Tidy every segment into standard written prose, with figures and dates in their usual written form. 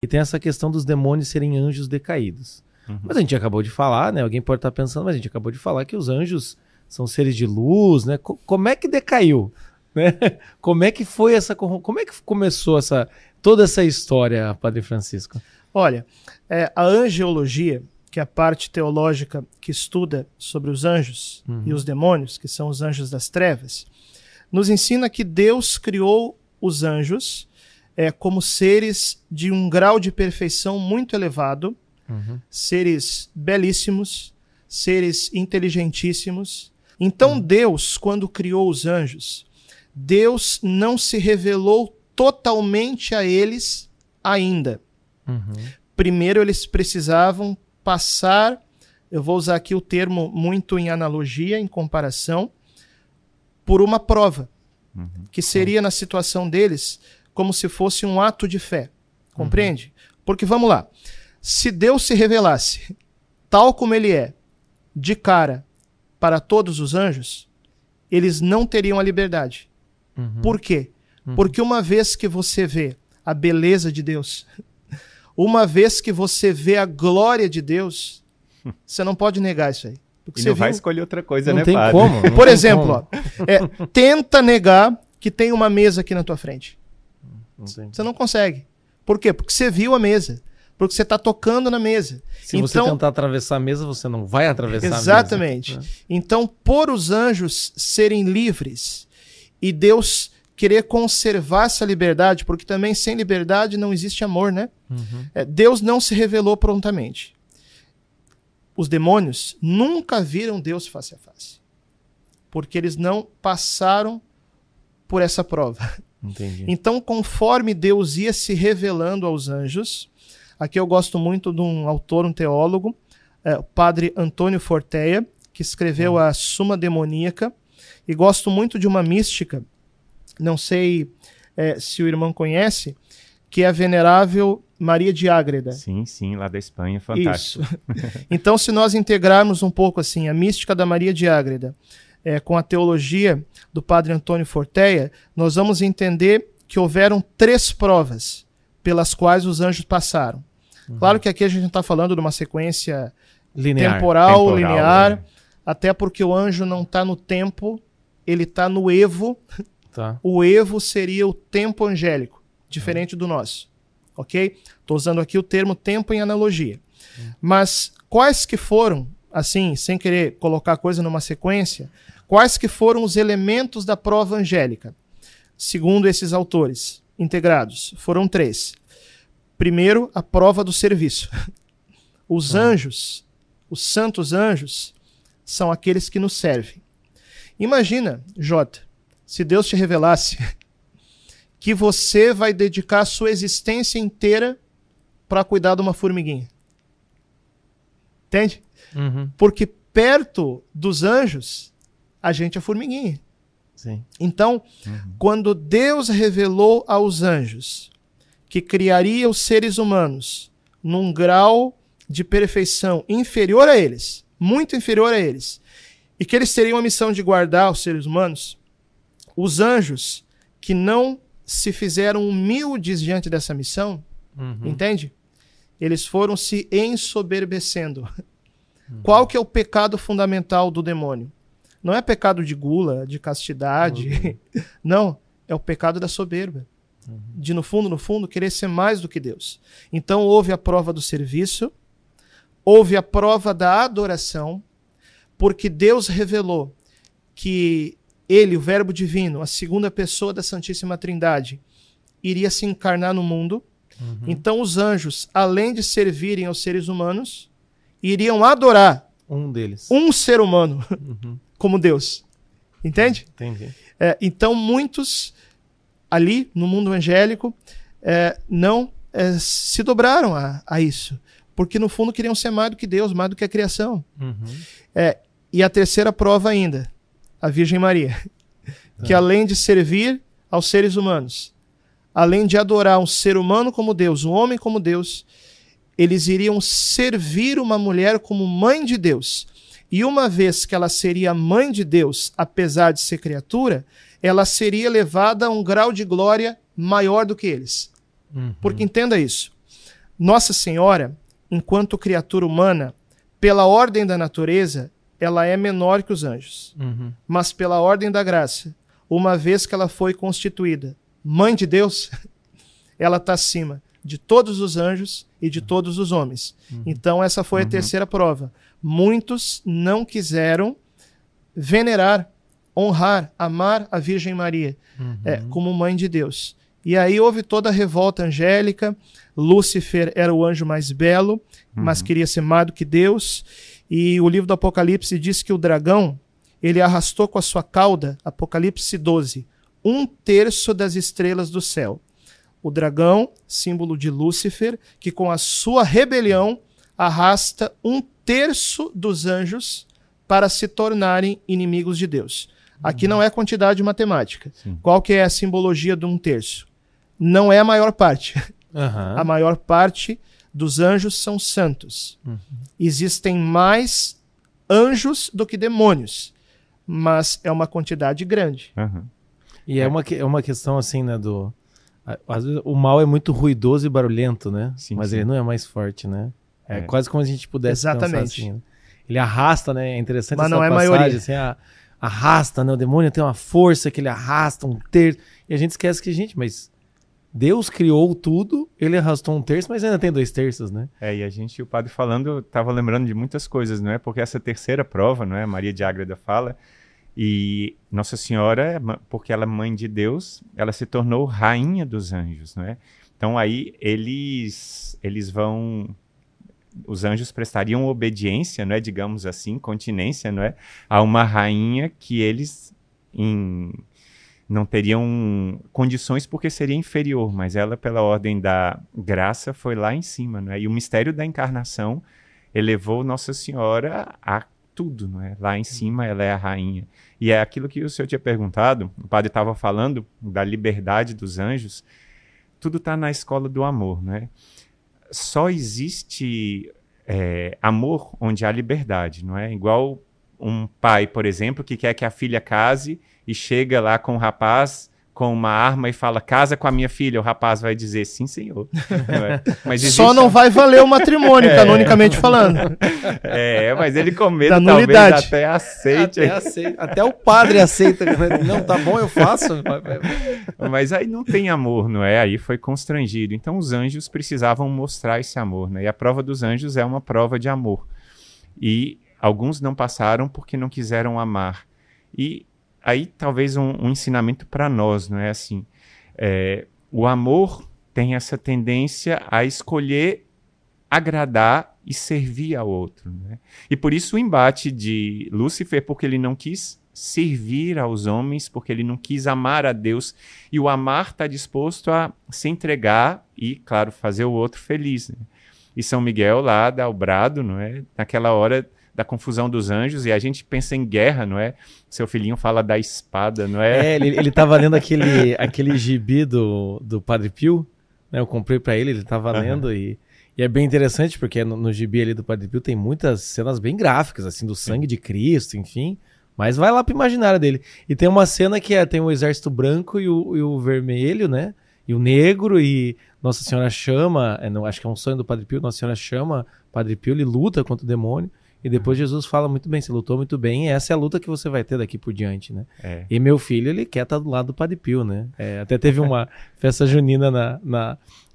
E tem essa questão dos demônios serem anjos decaídos. Mas a gente acabou de falar, né? Alguém pode estar pensando, mas a gente acabou de falar que os anjos são seres de luz, né? Como é que decaiu? Né? Como é que foi como é que começou toda essa história, Padre Francisco? Olha, a angeologia, que é a parte teológica que estuda sobre os anjos e os demônios, que são os anjos das trevas, nos ensina que Deus criou os anjos como seres de um grau de perfeição muito elevado, seres belíssimos, seres inteligentíssimos. Então Deus, quando criou os anjos, Deus não se revelou totalmente a eles ainda. Primeiro eles precisavam passar, eu vou usar aqui o termo muito em analogia, em comparação, por uma prova, que seria na situação deles como se fosse um ato de fé. Compreende? Porque vamos lá, se Deus se revelasse tal como ele é, de cara, para todos os anjos, eles não teriam a liberdade. Por quê? Porque uma vez que você vê a beleza de Deus, uma vez que você vê a glória de Deus, você não pode negar isso aí. E não vai escolher outra coisa, não né, tem padre? como. Por exemplo, tenta negar que tem uma mesa aqui na tua frente. Você não consegue. Por quê? Porque você viu a mesa. Porque você está tocando na mesa. Se você tentar atravessar a mesa, você não vai atravessar a mesa. Exatamente. Então, por os anjos serem livres e Deus querer conservar essa liberdade, porque também sem liberdade não existe amor, né? Deus não se revelou prontamente. Os demônios nunca viram Deus face a face. Porque eles não passaram por essa prova. Entendi. Então, conforme Deus ia se revelando aos anjos, aqui eu gosto muito de um autor, um teólogo, o padre Antônio Forteia, que escreveu a Suma Demoníaca, e gosto muito de uma mística, não sei se o irmão conhece, que é a venerável Maria de Ágreda. Sim, sim, lá da Espanha, fantástico. Isso. Então, se nós integrarmos um pouco assim a mística da Maria de Ágreda com a teologia do padre Antônio Forteia, nós vamos entender que houveram 3 provas pelas quais os anjos passaram. Claro que aqui a gente não está falando de uma sequência temporal, linear, até porque o anjo não está no tempo, ele está no evo. O evo seria o tempo angélico, diferente do nosso. Ok? Estou usando aqui o termo tempo em analogia. Mas quais que foram, assim, sem querer colocar a coisa numa sequência, quais que foram os elementos da prova angélica? Segundo esses autores integrados, foram 3. Primeiro, a prova do serviço. Os anjos, os santos anjos, são aqueles que nos servem. Imagina, Jota, se Deus te revelasse que você vai dedicar a sua existência inteira para cuidar de uma formiguinha. Entende? Porque perto dos anjos, a gente é formiguinha. Sim. Então, quando Deus revelou aos anjos que criaria os seres humanos num grau de perfeição inferior a eles, muito inferior a eles, e que eles teriam a missão de guardar os seres humanos, os anjos que não se fizeram humildes diante dessa missão, entende? Eles foram se ensoberbecendo. Qual que é o pecado fundamental do demônio? Não é pecado de gula, de castidade, não, é o pecado da soberba. De no fundo, querer ser mais do que Deus. Então houve a prova do serviço, houve a prova da adoração, porque Deus revelou que ele, o Verbo Divino, a segunda pessoa da Santíssima Trindade, iria se encarnar no mundo. Então os anjos, além de servirem aos seres humanos, iriam adorar um ser humano como Deus. Entende? Entendi. Então muitos ali no mundo angélico não se dobraram a isso, porque no fundo queriam ser mais do que Deus, mais do que a criação. E a terceira prova ainda, a Virgem Maria, que além de servir aos seres humanos, além de adorar um ser humano como Deus, um homem como Deus, eles iriam servir uma mulher como mãe de Deus. E uma vez que ela seria mãe de Deus, apesar de ser criatura, ela seria levada a um grau de glória maior do que eles. Porque entenda isso, Nossa Senhora, enquanto criatura humana, pela ordem da natureza, ela é menor que os anjos. Mas pela ordem da graça, uma vez que ela foi constituída Mãe de Deus, ela está acima de todos os anjos e de todos os homens. Então essa foi a terceira prova. Muitos não quiseram venerar, honrar, amar a Virgem Maria como Mãe de Deus. E aí houve toda a revolta angélica. Lúcifer era o anjo mais belo, mas queria ser mais do que Deus. E o livro do Apocalipse diz que o dragão, ele arrastou com a sua cauda, Apocalipse 12, 1/3 das estrelas do céu. O dragão, símbolo de Lúcifer, que com a sua rebelião arrasta 1/3 dos anjos para se tornarem inimigos de Deus. Aqui não é quantidade matemática. Qual que é a simbologia de 1/3? Não é a maior parte. A maior parte dos anjos são santos. Existem mais anjos do que demônios, mas é uma quantidade grande. E é uma questão assim, né, às vezes o mal é muito ruidoso e barulhento, né? Mas ele não é mais forte, né? É quase como se a gente pudesse pensar assim, né? Ele arrasta, né? É interessante mas essa não é passagem, maioria. assim, arrasta, né? O demônio tem uma força que ele arrasta 1/3. E a gente esquece que, gente, mas Deus criou tudo, ele arrastou 1/3, mas ainda tem 2/3, né? E o padre falando, estava lembrando de muitas coisas, não é? Porque essa terceira prova, não é? Maria de Ágreda fala, e Nossa Senhora, porque ela é mãe de Deus, ela se tornou rainha dos anjos, não é? Então aí eles vão, os anjos prestariam obediência, não é? Digamos assim, continência, não é? A uma rainha que eles não teriam condições porque seria inferior, mas ela, pela ordem da graça, foi lá em cima, não é? E o mistério da encarnação elevou Nossa Senhora a tudo, não é? Lá em cima ela é a rainha. E é aquilo que o senhor tinha perguntado, o padre estava falando da liberdade dos anjos, tudo está na escola do amor, não é? Só existe amor onde há liberdade, não é? Igual um pai, por exemplo, que quer que a filha case e chega lá com o rapaz com uma arma e fala, casa com a minha filha, o rapaz vai dizer, sim, senhor. Não é? Mas só não vai valer o matrimônio, canonicamente falando. Mas ele com medo da talvez nulidade. até aceite. Até o padre aceita. Não, tá bom, eu faço. Mas aí não tem amor, não é? Aí foi constrangido. Então os anjos precisavam mostrar esse amor, né? E a prova dos anjos é uma prova de amor. E alguns não passaram porque não quiseram amar. E aí talvez um ensinamento para nós, não é assim? O amor tem essa tendência a escolher agradar e servir ao outro, né? E por isso o embate de Lúcifer, porque ele não quis servir aos homens, porque ele não quis amar a Deus, e o amar está disposto a se entregar e, claro, fazer o outro feliz, né? E São Miguel lá dá o brado, não é? Naquela hora da confusão dos anjos, e a gente pensa em guerra, não é? Seu filhinho fala da espada, não é? Ele tava lendo aquele gibi do Padre Pio, né? Eu comprei para ele tava lendo, e é bem interessante, porque no gibi ali do Padre Pio tem muitas cenas bem gráficas, assim, do sangue de Cristo, enfim, mas vai lá pro imaginário dele. E tem uma cena que tem o exército branco e o vermelho, né? E o negro, e Nossa Senhora chama, acho que é um sonho do Padre Pio, Nossa Senhora chama Padre Pio, ele luta contra o demônio, e depois Jesus fala muito bem, você lutou muito bem, e essa é a luta que você vai ter daqui por diante, né? E meu filho, ele quer estar do lado do Padre Pio, né? Até teve uma festa junina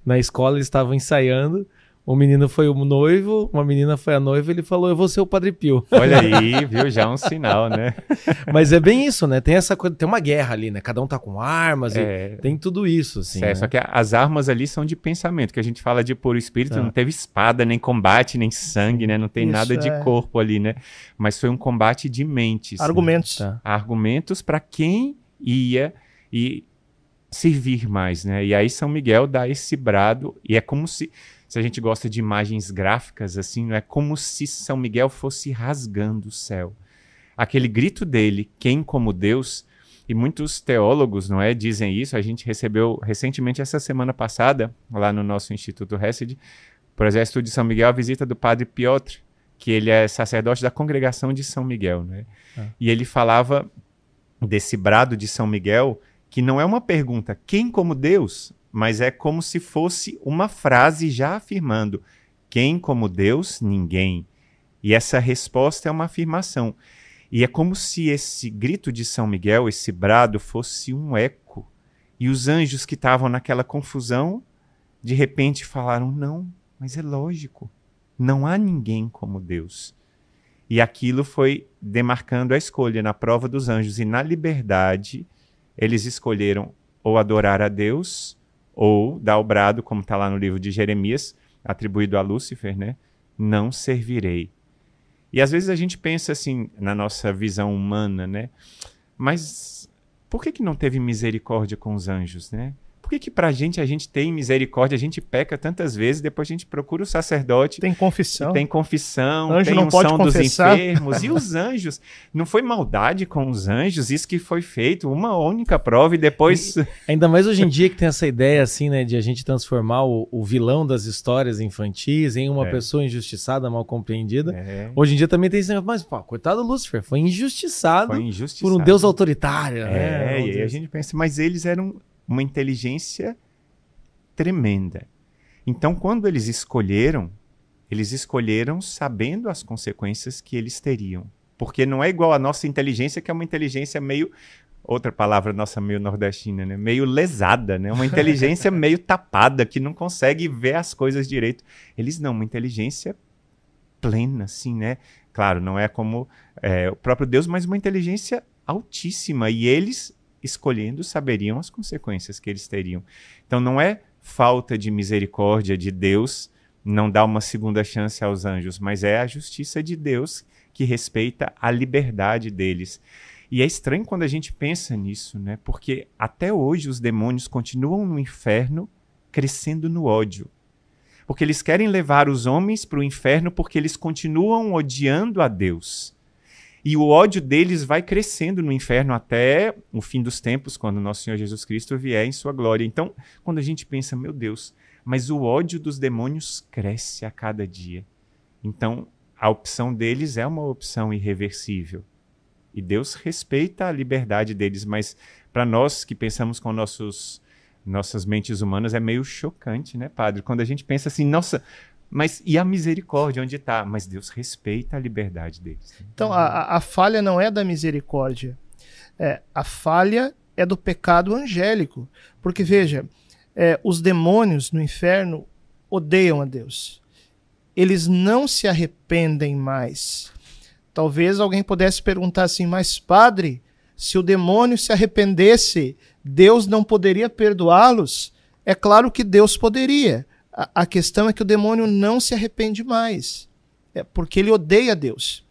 na escola, eles estavam ensaiando, um menino foi o noivo, uma menina foi a noiva, ele falou, eu vou ser o Padre Pio. Olha aí, viu? Já é um sinal, né? Mas é bem isso, né? Tem essa coisa, tem uma guerra ali, né? Cada um tá com armas, e tem tudo isso, assim, né? Só que as armas ali são de pensamento, que a gente fala de puro espírito, não teve espada, nem combate, nem sangue, né? Não tem nada de corpo ali, né? Mas foi um combate de mentes. Argumentos. Né? Argumentos para quem ia e servir mais, né? E aí São Miguel dá esse brado, e é como se a gente gosta de imagens gráficas, assim, não é como se São Miguel fosse rasgando o céu. Aquele grito dele, quem como Deus, e muitos teólogos, não é, dizem isso. A gente recebeu recentemente, essa semana passada, lá no nosso Instituto Hesed, por Exército de São Miguel, a visita do Padre Piotr, que ele é sacerdote da Congregação de São Miguel, né? E ele falava desse brado de São Miguel, que não é uma pergunta, quem como Deus? mas é como se fosse uma frase já afirmando: quem como Deus? Ninguém. E essa resposta é uma afirmação. E é como se esse grito de São Miguel, esse brado, fosse um eco. E os anjos que estavam naquela confusão, de repente falaram: não, mas é lógico, não há ninguém como Deus. E aquilo foi demarcando a escolha na prova dos anjos. E na liberdade, eles escolheram ou adorar a Deus, ou dar o brado, como está lá no livro de Jeremias, atribuído a Lúcifer, né? Não servirei. E às vezes a gente pensa assim, na nossa visão humana, né? Mas por que não teve misericórdia com os anjos, né? Por que pra gente a gente tem misericórdia, a gente peca tantas vezes, depois a gente procura o sacerdote. Tem confissão. Tem confissão, anjo tem não unção pode dos confessar. enfermos. E os anjos? Não foi maldade com os anjos? Isso que foi feito, uma única prova e depois... Ainda mais hoje em dia que tem essa ideia assim, né, de a gente transformar o vilão das histórias infantis em uma pessoa injustiçada, mal compreendida. Hoje em dia também tem esse negócio, mas pô, coitado do Lúcifer, foi injustiçado por um deus autoritário. E aí a gente pensa, mas eles eram uma inteligência tremenda. Então, quando eles escolheram sabendo as consequências que eles teriam. Porque não é igual a nossa inteligência, que é uma inteligência meio... Outra palavra nossa meio nordestina, né? Meio lesada, né? Uma inteligência meio tapada, que não consegue ver as coisas direito. Eles não, uma inteligência plena, assim, né? Claro, não é como o próprio Deus, mas uma inteligência altíssima. E eles, escolhendo, saberiam as consequências que eles teriam. Então não é falta de misericórdia de Deus não dar uma segunda chance aos anjos, mas é a justiça de Deus que respeita a liberdade deles. E é estranho quando a gente pensa nisso, né? Porque até hoje os demônios continuam no inferno crescendo no ódio. Porque eles querem levar os homens para o inferno porque eles continuam odiando a Deus. E o ódio deles vai crescendo no inferno até o fim dos tempos, quando nosso Senhor Jesus Cristo vier em sua glória. Então, quando a gente pensa, meu Deus, mas o ódio dos demônios cresce a cada dia. Então, a opção deles é uma opção irreversível. E Deus respeita a liberdade deles, mas para nós que pensamos com nossas mentes humanas é meio chocante, né, padre? Quando a gente pensa assim, nossa, mas e a misericórdia, onde está? Mas Deus respeita a liberdade deles. Então, a falha não é da misericórdia. A falha é do pecado angélico. Porque, veja, os demônios no inferno odeiam a Deus. Eles não se arrependem mais. Talvez alguém pudesse perguntar assim, mas padre, se o demônio se arrependesse, Deus não poderia perdoá-los? É claro que Deus poderia. A questão é que o demônio não se arrepende mais, porque ele odeia Deus.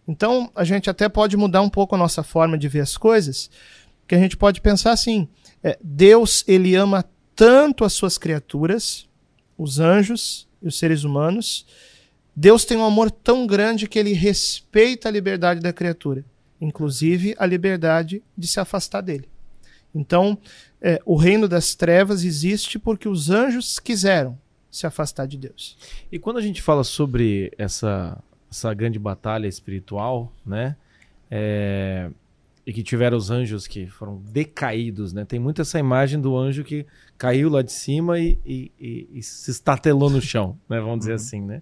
Então, a gente até pode mudar um pouco a nossa forma de ver as coisas, que a gente pode pensar assim, Deus, ele ama tanto as suas criaturas, os anjos e os seres humanos. Deus tem um amor tão grande que ele respeita a liberdade da criatura, inclusive a liberdade de se afastar dele. Então, o reino das trevas existe porque os anjos quiseram se afastar de Deus. E quando a gente fala sobre essa grande batalha espiritual, né, e que tiveram os anjos que foram decaídos, né, tem muito essa imagem do anjo que caiu lá de cima e se estatelou no chão, né, vamos dizer assim, né?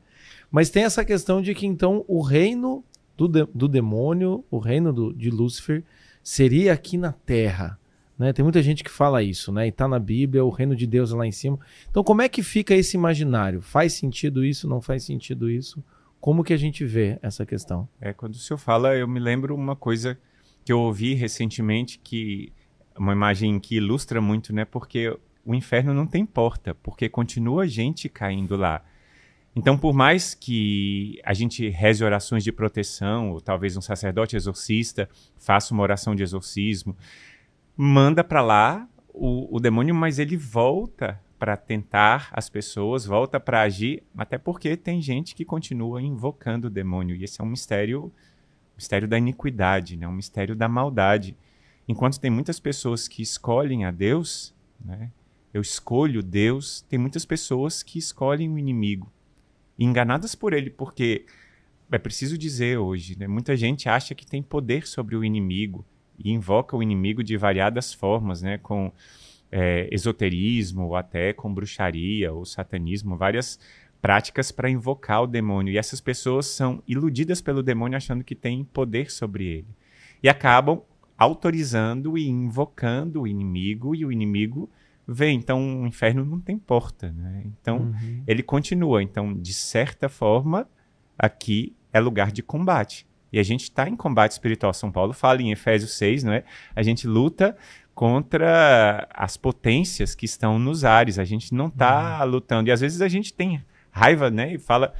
Mas tem essa questão de que então o reino do demônio, o reino de Lúcifer, seria aqui na Terra. Né? Tem muita gente que fala isso, né? E está na Bíblia, o reino de Deus é lá em cima. Então como é que fica esse imaginário? Faz sentido isso? Não faz sentido isso? Como que a gente vê essa questão? Quando o senhor fala, eu me lembro uma coisa que eu ouvi recentemente, que uma imagem que ilustra muito, né? Porque o inferno não tem porta, porque continua gente caindo lá. Então, por mais que a gente reze orações de proteção, ou talvez um sacerdote exorcista faça uma oração de exorcismo, manda para lá o demônio, mas ele volta para tentar as pessoas, volta para agir, até porque tem gente que continua invocando o demônio. E esse é um mistério da iniquidade, né? Um mistério da maldade. Enquanto tem muitas pessoas que escolhem a Deus, né? Eu escolho Deus, tem muitas pessoas que escolhem o inimigo, enganadas por ele, porque é preciso dizer hoje, né? Muita gente acha que tem poder sobre o inimigo e invoca o inimigo de variadas formas, né? Com esoterismo, ou até com bruxaria ou satanismo, várias práticas para invocar o demônio. E essas pessoas são iludidas pelo demônio achando que têm poder sobre ele. E acabam autorizando e invocando o inimigo, e o inimigo vem. Então, o inferno não tem porta, né? Então, ele continua. Então, de certa forma, aqui é lugar de combate. E a gente está em combate espiritual. São Paulo fala em Efésios 6, não é? A gente luta contra as potências que estão nos ares. A gente não está lutando. E às vezes a gente tem raiva, né? E fala,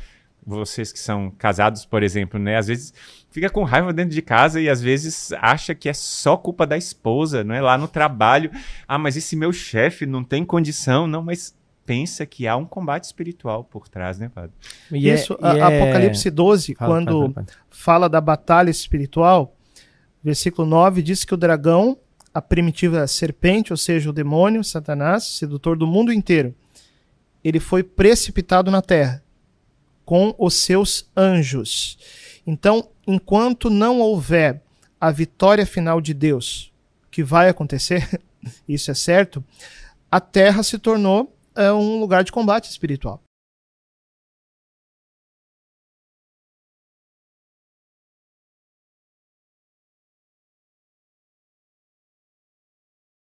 vocês que são casados, por exemplo, né? Às vezes fica com raiva dentro de casa e às vezes acha que é só culpa da esposa, não é? Lá no trabalho. Ah, mas esse meu chefe não tem condição. Não, mas pensa que há um combate espiritual por trás, né, padre? Isso, Apocalipse 12, quando fala da batalha espiritual, versículo 9 diz que o dragão, a primitiva serpente, ou seja, o demônio, Satanás, sedutor do mundo inteiro, ele foi precipitado na terra com os seus anjos. Então, enquanto não houver a vitória final de Deus, que vai acontecer, isso é certo, a terra se tornou um lugar de combate espiritual.